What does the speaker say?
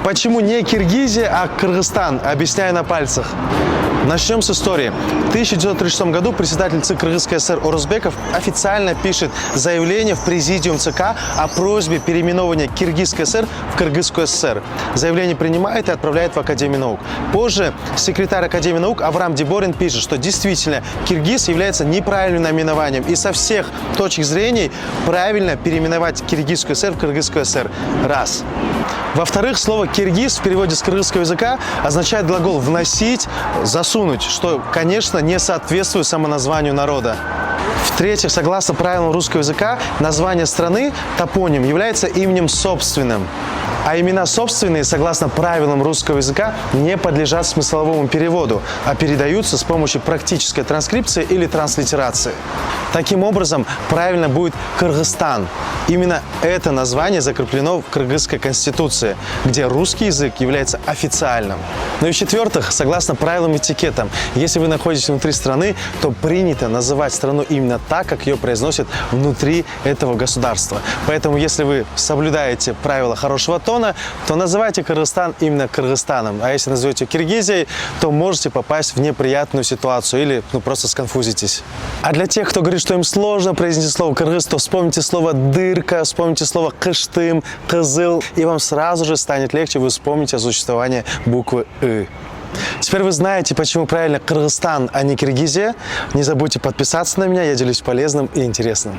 Почему не Киргизия, а Кыргызстан? Объясняю на пальцах. Начнем с истории. В 1936 году председатель ЦИК Кыргызской ССР Орузбеков официально пишет заявление в президиум ЦК о просьбе переименования Киргизской ССР в Кыргызскую ССР. Заявление принимает и отправляет в Академию наук. Позже секретарь Академии наук Авраам Деборин пишет, что действительно Киргиз является неправильным наименованием, и со всех точек зрения правильно переименовать Киргизскую ССР в Кыргызскую ССР. Раз. Во-вторых, слово «киргиз» в переводе с кыргызского языка означает глагол «вносить», «засунуть», что, конечно, не соответствует самоназванию народа. В-третьих, согласно правилам русского языка, название страны, топоним, является именем собственным. А имена собственные, согласно правилам русского языка, не подлежат смысловому переводу, а передаются с помощью практической транскрипции или транслитерации. Таким образом, правильно будет Кыргызстан. Именно это название закреплено в Кыргызской конституции, где русский язык является официальным. Ну и в-четвертых, согласно правилам этикета, если вы находитесь внутри страны, то принято называть страну именно так, как ее произносят внутри этого государства. Поэтому, если вы соблюдаете правила хорошего тона, то называйте Кыргызстан именно Кыргызстаном. А если назовете Киргизией, то можете попасть в неприятную ситуацию или просто сконфузитесь. А для тех, кто говорит, что им сложно произнести слово «кыргыз», то вспомните слово «дырка», вспомните слово «кыштым», «кызыл», и вам сразу же станет легче, вы вспомните о существовании буквы «ы». Теперь вы знаете, почему правильно Кыргызстан, а не Киргизия. Не забудьте подписаться на меня, я делюсь полезным и интересным.